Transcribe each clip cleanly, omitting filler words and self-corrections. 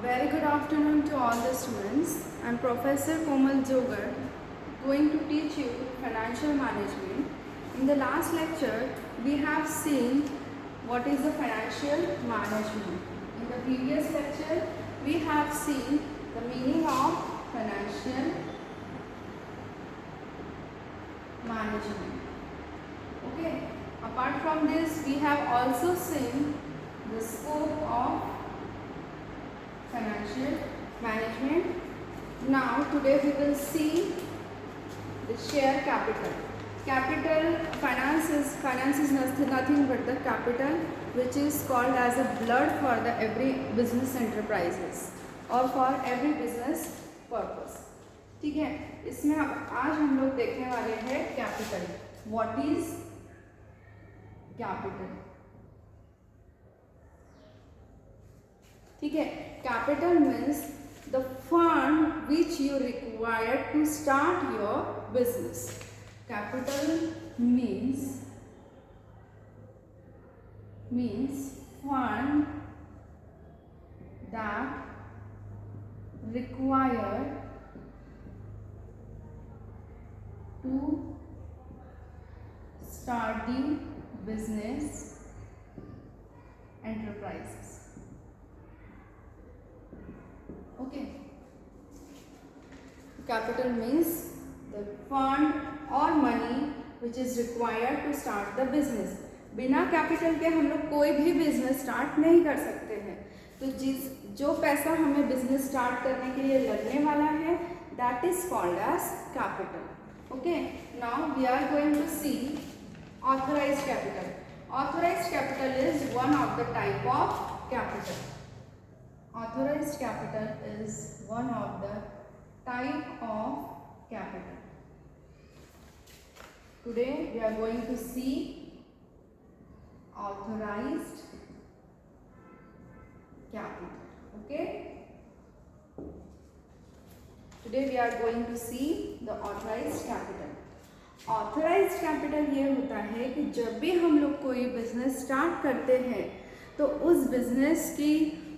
Very good afternoon to all the students. I am Professor Komal Jogar, going to teach you financial management. In the last lecture, we have seen what is the financial management. In the previous lecture, we have seen the meaning of financial management. Okay. Apart from this, we have also seen the scope of financial management. Now today we will see the share capital. Finance is nothing but the capital which is called as a blood for the every business enterprises or for every business purpose. ठीक है, इसमें आज हम लोग देखने वाले हैं capital. What is capital? ठीक है, capital means the fund which you require to start your business. Capital means fund that require to start the business enterprises. Okay, capital means the fund or money which is required to start the business. बिना capital के हम लोग कोई भी business start नहीं कर सकते हैं. तो जो पैसा हमें बिजनेस स्टार्ट करने के लिए लगने वाला है that is called as capital. Okay, now we are going to see authorized capital. Authorized capital is one of the type of capital. Authorized capital is one of the type of capital. Today we are going to see authorized capital. Okay? Today we are going to see the authorized capital. Authorised capital ये होता है कि जब भी हम लोग कोई business start करते हैं तो उस बिजनेस की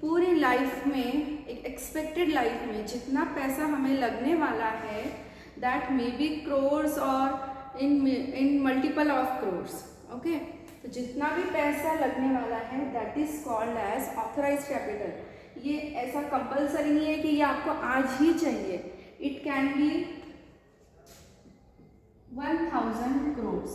पूरी लाइफ में, एक एक्सपेक्टेड लाइफ में जितना पैसा हमें लगने वाला है दैट मे बी क्रोर्स और in multiple of crores. Okay, तो जितना भी पैसा लगने वाला है that is called as authorised capital. ये ऐसा कंपलसरी नहीं है कि ये आपको आज ही चाहिए. It can be 1000 crore.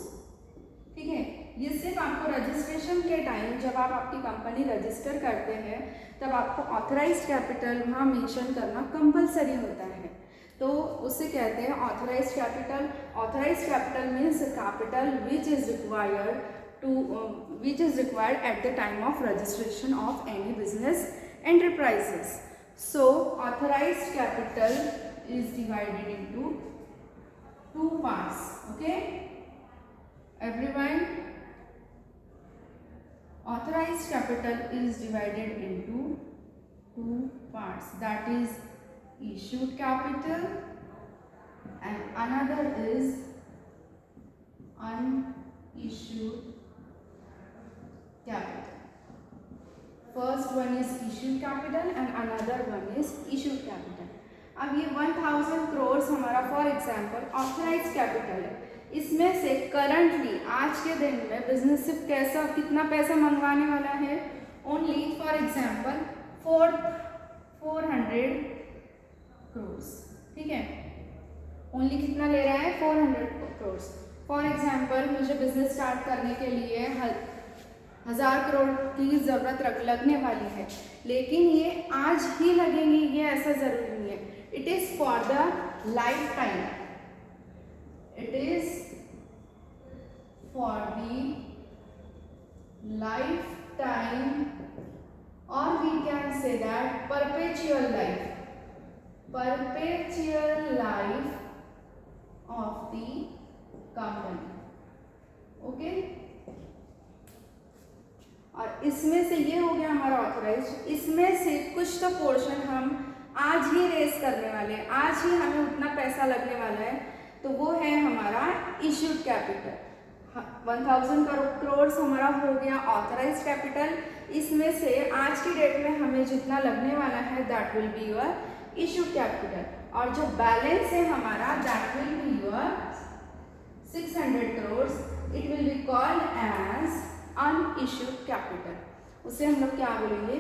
ठीक है, ये सिर्फ आपको रजिस्ट्रेशन के टाइम जब आप आपकी कंपनी रजिस्टर करते हैं तब आपको ऑथराइज्ड कैपिटल वहाँ मेंशन करना कंपलसरी होता है. तो उसे कहते हैं authorised capital. Authorised capital means capital which is required at the time of registration of any business enterprises. So authorised capital is divided into two parts. Okay, everyone, authorized capital is divided into two parts, that is issued capital and another is unissued capital. First one is issued capital and another one is issued capital. अब ये 1000 करोड़ हमारा for example authorised capital है. इसमें से currently आज के दिन में बिजनेस सिर्फ कितना पैसा मंगवाने वाला है? Only for example 400 crore. ठीक है, ओनली कितना ले रहा है? 400 करोड़. फॉर एग्जांपल मुझे बिजनेस स्टार्ट करने के लिए 1000 करोड़ की ज़रूरत लगने वाली है, लेकिन ये आज ही लगेंगी ये ऐसा ज़रूरी नहीं है. It is for the lifetime. It is for the lifetime, or we can say that perpetual life. Perpetual life of the company. Okay? और इसमें से ये हो गया हमारा ऑथराइज्ड. इसमें से कुछ तो पोर्शन हम आज ही रेस करने वाले हैं, आज ही हमें उतना पैसा लगने वाला है, तो वो है हमारा इश्यूड कैपिटल. 1000 करोड़ हमारा हो गया ऑथराइज्ड कैपिटल. इसमें से आज की डेट में हमें जितना लगने वाला है that will be your issue capital, और जो बैलेंस है हमारा that will be your 600 crore, it will be called as unissued capital. उसे हम लोग क्या बोलेंगे,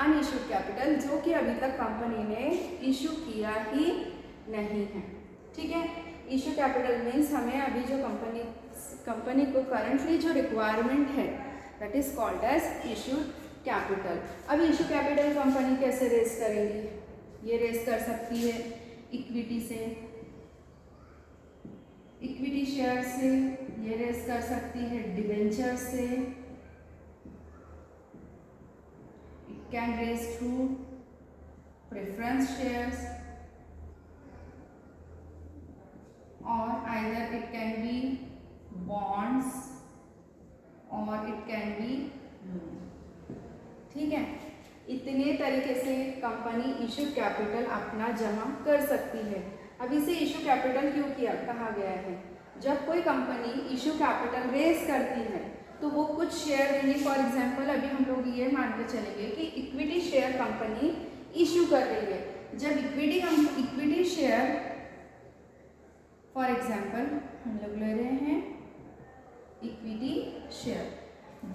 अनइश्यूड कैपिटल, जो कि अभी तक कंपनी ने इशू किया ही नहीं है। ठीक है, इशू कैपिटल मीन्स हमें अभी जो कंपनी को करंटली जो रिक्वायरमेंट है that is called as issued capital. अब इशू कैपिटल कंपनी कैसे रेज करेंगी, ये रेज कर सकती है इक्विटी से, इक्विटी शेयर से, ये रेज कर सकती है डिबेंचर से, it can raise through preference shares, और either it can be bonds or it can be loan। ठीक है, इतने तरीके से कंपनी इशू कैपिटल अपना जमा कर सकती है। अब इसे इशू कैपिटल क्यों कहा गया है, जब कोई कंपनी इशू कैपिटल रेज करती है तो वो कुछ शेयर देंगी। फॉर एग्जांपल अभी हम लोग ये मान के चलेंगे कि इक्विटी शेयर कंपनी इशू कर रही है। जब इक्विटी शेयर, फॉर एग्जाम्पल हम लोग ले रहे हैं इक्विटी शेयर,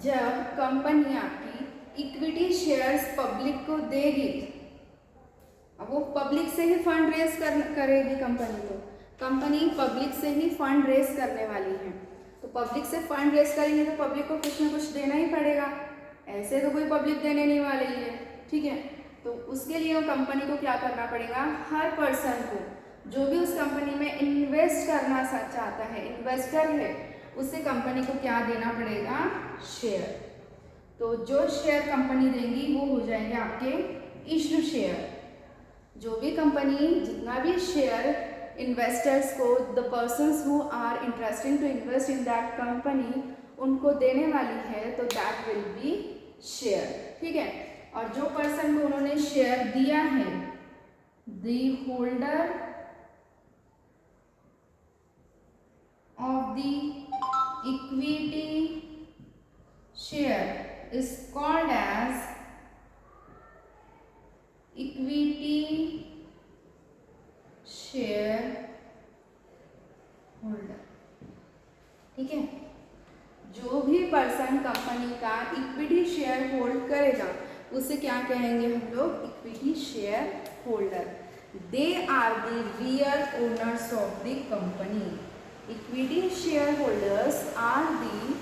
जब कंपनी आपकी इक्विटी शेयर्स पब्लिक को देगी, अब वो पब्लिक से ही फंड रेज करेगी कंपनी पब्लिक से ही फंड रेज करने वाली है। तो पब्लिक से फंड रेज करेंगे तो पब्लिक को कुछ ना कुछ देना ही पड़ेगा, ऐसे तो कोई पब्लिक देने नहीं वाली है। ठीक है, तो उसके लिए कंपनी को क्या करना पड़ेगा, हर पर्सन को जो भी उस कंपनी में इन्वेस्ट करना चाहता है, इन्वेस्टर है, उसे कंपनी को क्या देना पड़ेगा, शेयर। तो जो शेयर कंपनी देंगी वो हो जाएंगे आपके इश्यू शेयर। जो भी कंपनी जितना भी शेयर इन्वेस्टर्स को, the persons who are interested to invest in that company, उनको देने वाली है तो दैट विल बी शेयर। ठीक है, और जो पर्सन को उन्होंने शेयर दिया है, the holder of the equity share is called as equity share holder। ठीक है, जो भी पर्सन कंपनी का इक्विटी शेयर होल्ड करेगा उसे क्या कहेंगे हम लोग, equity share holder. They are the real owners of the company. Equity share holders are the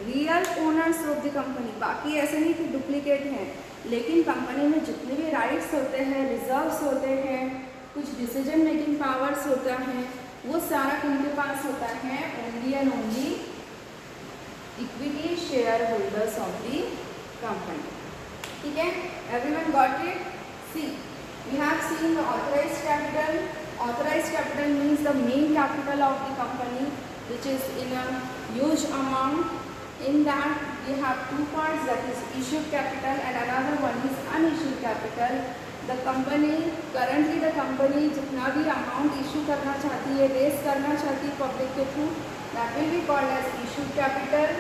real owners of the company. बाकी ऐसे नहीं कि डुप्लीकेट हैं, लेकिन कंपनी में जितने भी राइट्स होते हैं, रिजर्व्स होते हैं, कुछ डिसीजन मेकिंग पावर्स होता है, वो सारा उनके पास होता है only and only equity share holders of the company. ठीक है, everyone got it? See, we have seen the authorised capital. Authorized capital means the main capital of the company, which is in a huge amount. In that we have two parts, that is issued capital and another one is unissued capital. The company, currently the company जितना भी amount issue करना चाहती है, raise करना चाहती है public के through, that will be called as issued capital.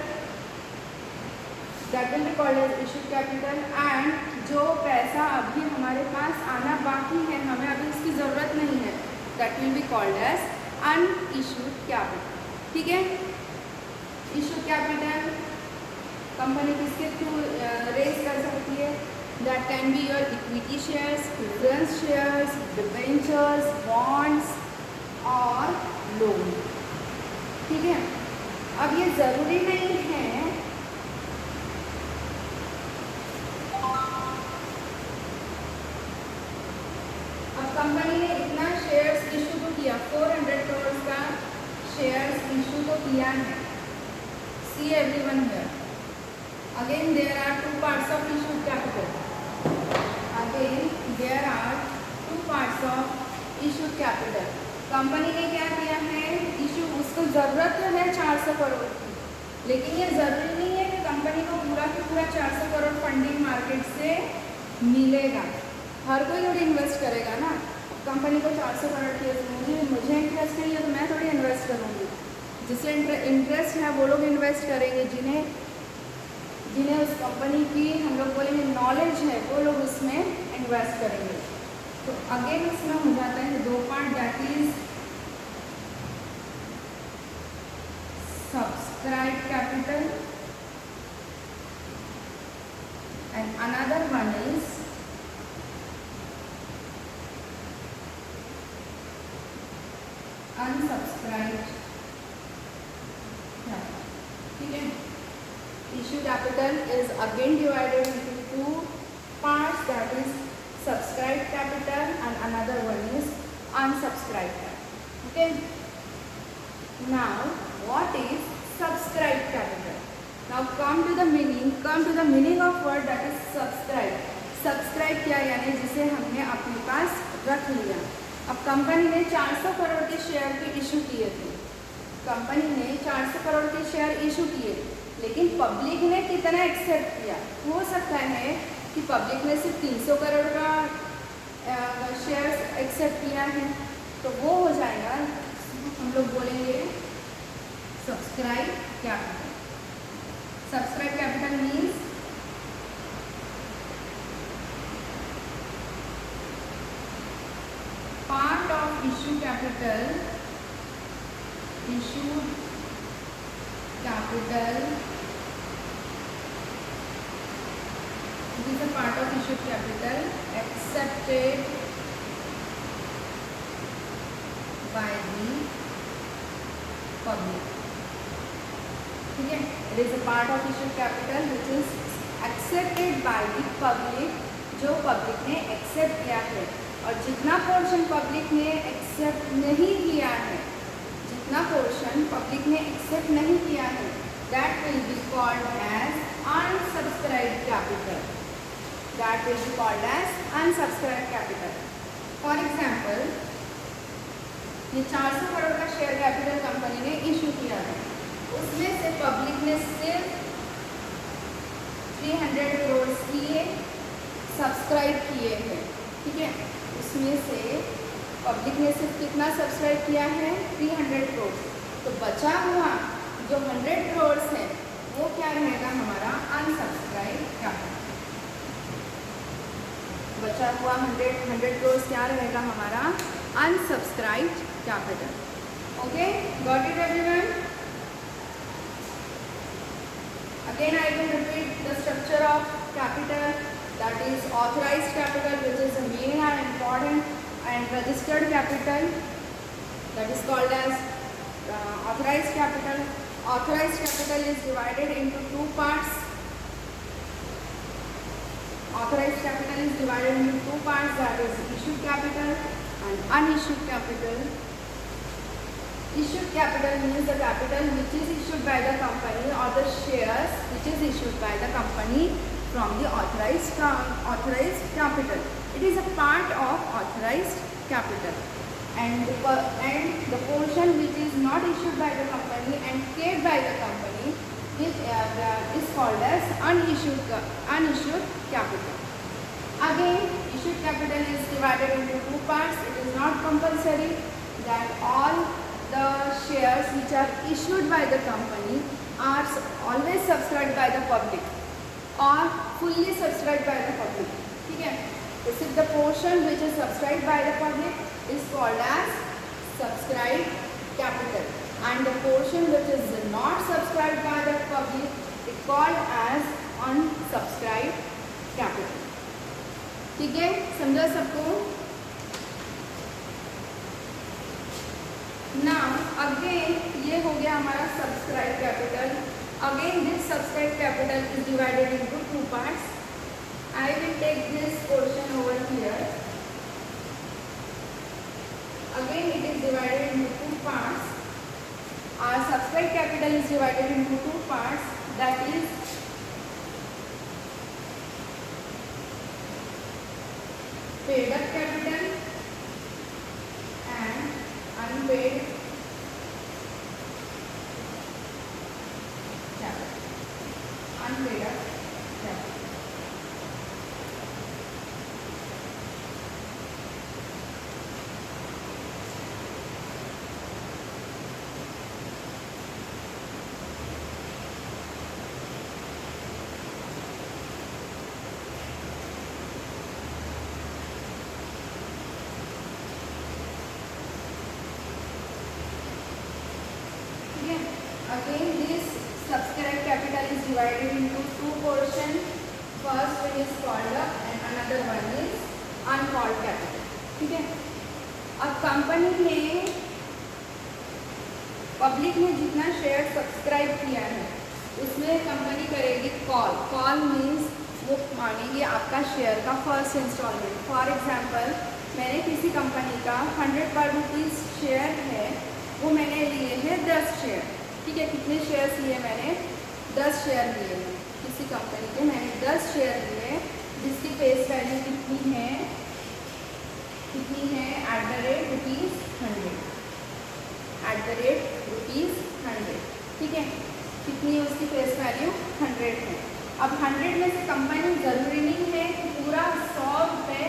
That will be called as issued capital। and जो पैसा अभी हमारे पास आना बाकी है, हमें अभी उसकी ज़रूरत नहीं है, that will be called as unissued capital। ठीक है, इशू कैपिटल कंपनी किसके थ्रू रेज कर सकती है, that can be your equity shares, preference shares, debentures, bonds और लोन। ठीक है, अब ये ज़रूरी नहीं है कंपनी ने इतना शेयर्स इशू तो किया, 400 करोड़ का शेयर्स इशू तो किया है। See everyone here, again there are two parts of issue capital. Again there are two parts of issue capital. Company ने क्या किया है, इशू, उसको ज़रूरत तो है 400 करोड़ की, लेकिन ये ज़रूरी नहीं है कि कंपनी को पूरा की पूरा 400 करोड़ फंडिंग मार्केट से मिलेगा। हर कोई थोड़ी इन्वेस्ट करेगा ना। कंपनी को 400 करोड़ की मुझे इंटरेस्ट नहीं है तो मैं थोड़ी इन्वेस्ट करूँगी। जिसे इंटरेस्ट है वो लोग इन्वेस्ट करेंगे, जिन्हें उस कंपनी की हम लोग बोलेंगे नॉलेज है, वो लोग उसमें इन्वेस्ट करेंगे। तो अगेन इसमें हो जाता है दो part, that is subscribe capital and another one is unsubscribed capital. ठीक है, issue capital is again divided into two parts, that is subscribed capital and another one is unsubscribed capital. Okay, now what is subscribed capital? Now come to the meaning of word, that is subscribe. subscribe क्या यानी जिसे हमने अपने पास रख लिया। अब company ने 400 करोड़ के शेयर के इशू किए थे, कंपनी ने 400 करोड़ के शेयर इशू किए, लेकिन पब्लिक ने कितना एक्सेप्ट किया? हो सकता है कि पब्लिक ने सिर्फ 300 करोड़ का शेयर एक्सेप्ट किया है, तो वो हो जाएगा, हम लोग बोलेंगे subscribe capital. Subscribe capital means part of issue capital, issued capital, it is a part of issued capital accepted by the public. ठीक है, it is a part of issued capital which is accepted by the public, जो public ने accept किया है। और जितना portion public ने accept नहीं किया है, जितना पोर्शन पब्लिक ने एक्सेप्ट नहीं किया है, that will be called as unsubscribed capital, that will be called as unsubscribed capital. For example, ये 400 करोड़ का शेयर कैपिटल कंपनी ने इशू किया है, उसमें से पब्लिक ने सिर्फ 300 करोड़ किए सब्सक्राइब किए हैं। ठीक है, उसमें से पब्लिक ने सिर्फ कितना सब्सक्राइब किया है? 300 करोड़। तो बचा हुआ जो 100 करोड़ है वो क्या रहेगा? हमारा अनसब्सक्राइब कैपिटल। बचा हुआ 100 करोड़ क्या रहेगा? हमारा unsubscribe capital. Okay, got it everyone? Again I will repeat the structure of capital, that is authorized capital, which is the main and important, and registered capital, that is called as authorized capital. Authorized capital is divided into two parts. Authorized capital is divided into two parts, that is issued capital and unissued capital. Issued capital means the capital which is issued by the company, or the shares which is issued by the company from the authorized capital. It is a part of authorized capital, and the portion which is not issued by the company and paid by the company is called as unissued capital. Again, issued capital is divided into two parts. It is not compulsory that all the shares which are issued by the company are always subscribed by the public or fully subscribed by the public. ठीक है, तो सिर्फ the portion which is subscribed by the public is called as subscribed capital, and the portion which is not subscribed by the public is called as unsubscribed capital. ठीक है, समझा सबको? Now again ये हो गया हमारा subscribed capital. Again this subscribed capital is divided into two parts. I will take this portion over here. Again it is divided into two parts. Our subscribed capital is divided into two parts, that is paid up capital and unpaid capital. Unpaid up capital. Again, this subscribed capital is divided into two portions. First one is called up and another one is uncalled capital. ठीक है. अब company ने, public ने जितना share subscribe किया है उसमें company करेगी कॉल. कॉल मीन्स वो मांगेंगे आपका शेयर का फर्स्ट इंस्टॉलमेंट. फॉर एग्जांपल, मैंने किसी कंपनी का 100 पर रुपीज़ शेयर है, वो मैंने लिए हैं 10 शेयर. ठीक है. कितने शेयर्स लिए मैंने? 10 शेयर लिए हैं किसी कंपनी के. मैंने 10 शेयर लिए जिसकी फेस वैल्यू कितनी है ₹100. ₹100. ठीक है. कितनी है उसकी फेस वैल्यू? 100 है. अब 100 में से कंपनी ज़रूरी नहीं है कि पूरा 100 रुपये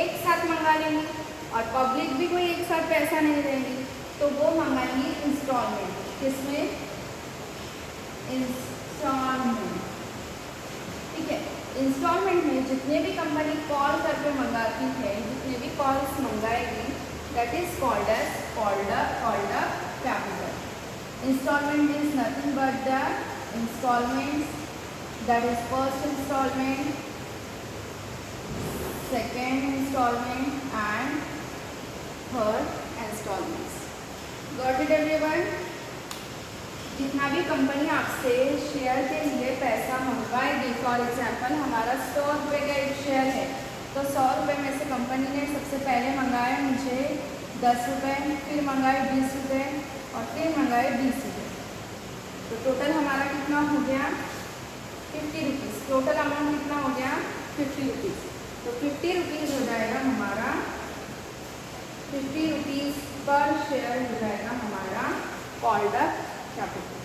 एक साथ मंगा लेंगी और पब्लिक भी कोई एक साथ पैसा नहीं देंगी, तो वो मंगाएंगी इंस्टॉलमेंट. किसमें? इंस्टॉलमेंट. ठीक है. इंस्टॉलमेंट में जितने भी कंपनी कॉल करके मंगाती है, जितने भी कॉल्स मंगाएगी, that is called up capital. Installment is nothing but the installments, that is first installment, second installment and third installments. Got it everyone? जितना भी कंपनी आपसे शेयर के लिए पैसा मंगवाएगी, फॉर एग्जांपल हमारा 100 रुपये का एक शेयर है, तो 100 रुपये में से कंपनी ने सबसे पहले मंगाए मुझे 10 रुपये, फिर मंगाए 20 रुपये और फिर मंगाए 20 रुपये. तो टोटल हमारा कितना हो गया? 50 रुपीज़. टोटल अमाउंट कितना हो गया? 50 रुपीज़. तो 50 रुपीज़ हो जाएगा हमारा, 50 रुपीज़ पर शेयर हो जाएगा हमारा कॉल्ड अप कैपिटल.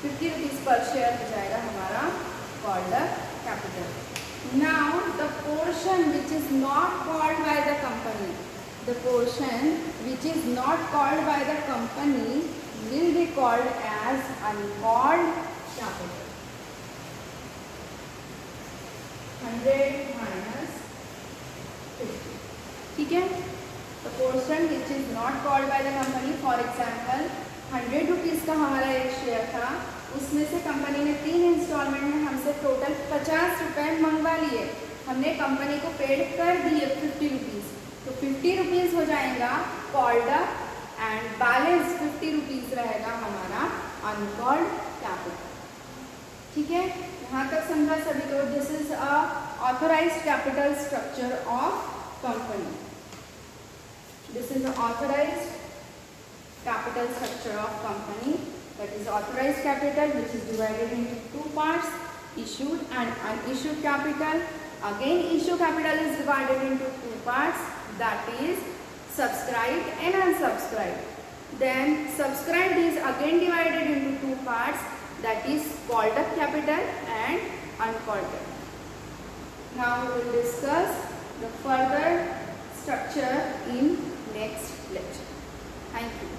50 रुपीज़ पर शेयर हो जाएगा हमारा called up capital. Now the portion which is not called by the company, the portion which is not called by the company will be called as uncalled capital. 100 minus 50. ठीक है. The portion which is not called by the company, for example 100 rupees का हमारा एक share था, उसमें से company ने 3 instalment में हमसे टोटल 50 रुपये मंगवा लिए. हमने कंपनी को पेड कर दिए 50 रुपीज़. तो 50 रुपीज़ हो जाएगा called up and balance 50 rupees रहेगा हमारा अनकॉल्ड कैपिटल. ठीक है. यहाँ तक समझा सभी को? This is a authorised capital structure of company. This is authorised capital structure of company, that is authorized capital, which is divided into two parts, issued and unissued capital. Again, issue capital is divided into two parts, that is subscribed and unsubscribed. Then subscribed is again divided into two parts, that is called up capital and uncalled capital. Now we will discuss the further structure in next lecture. Thank you.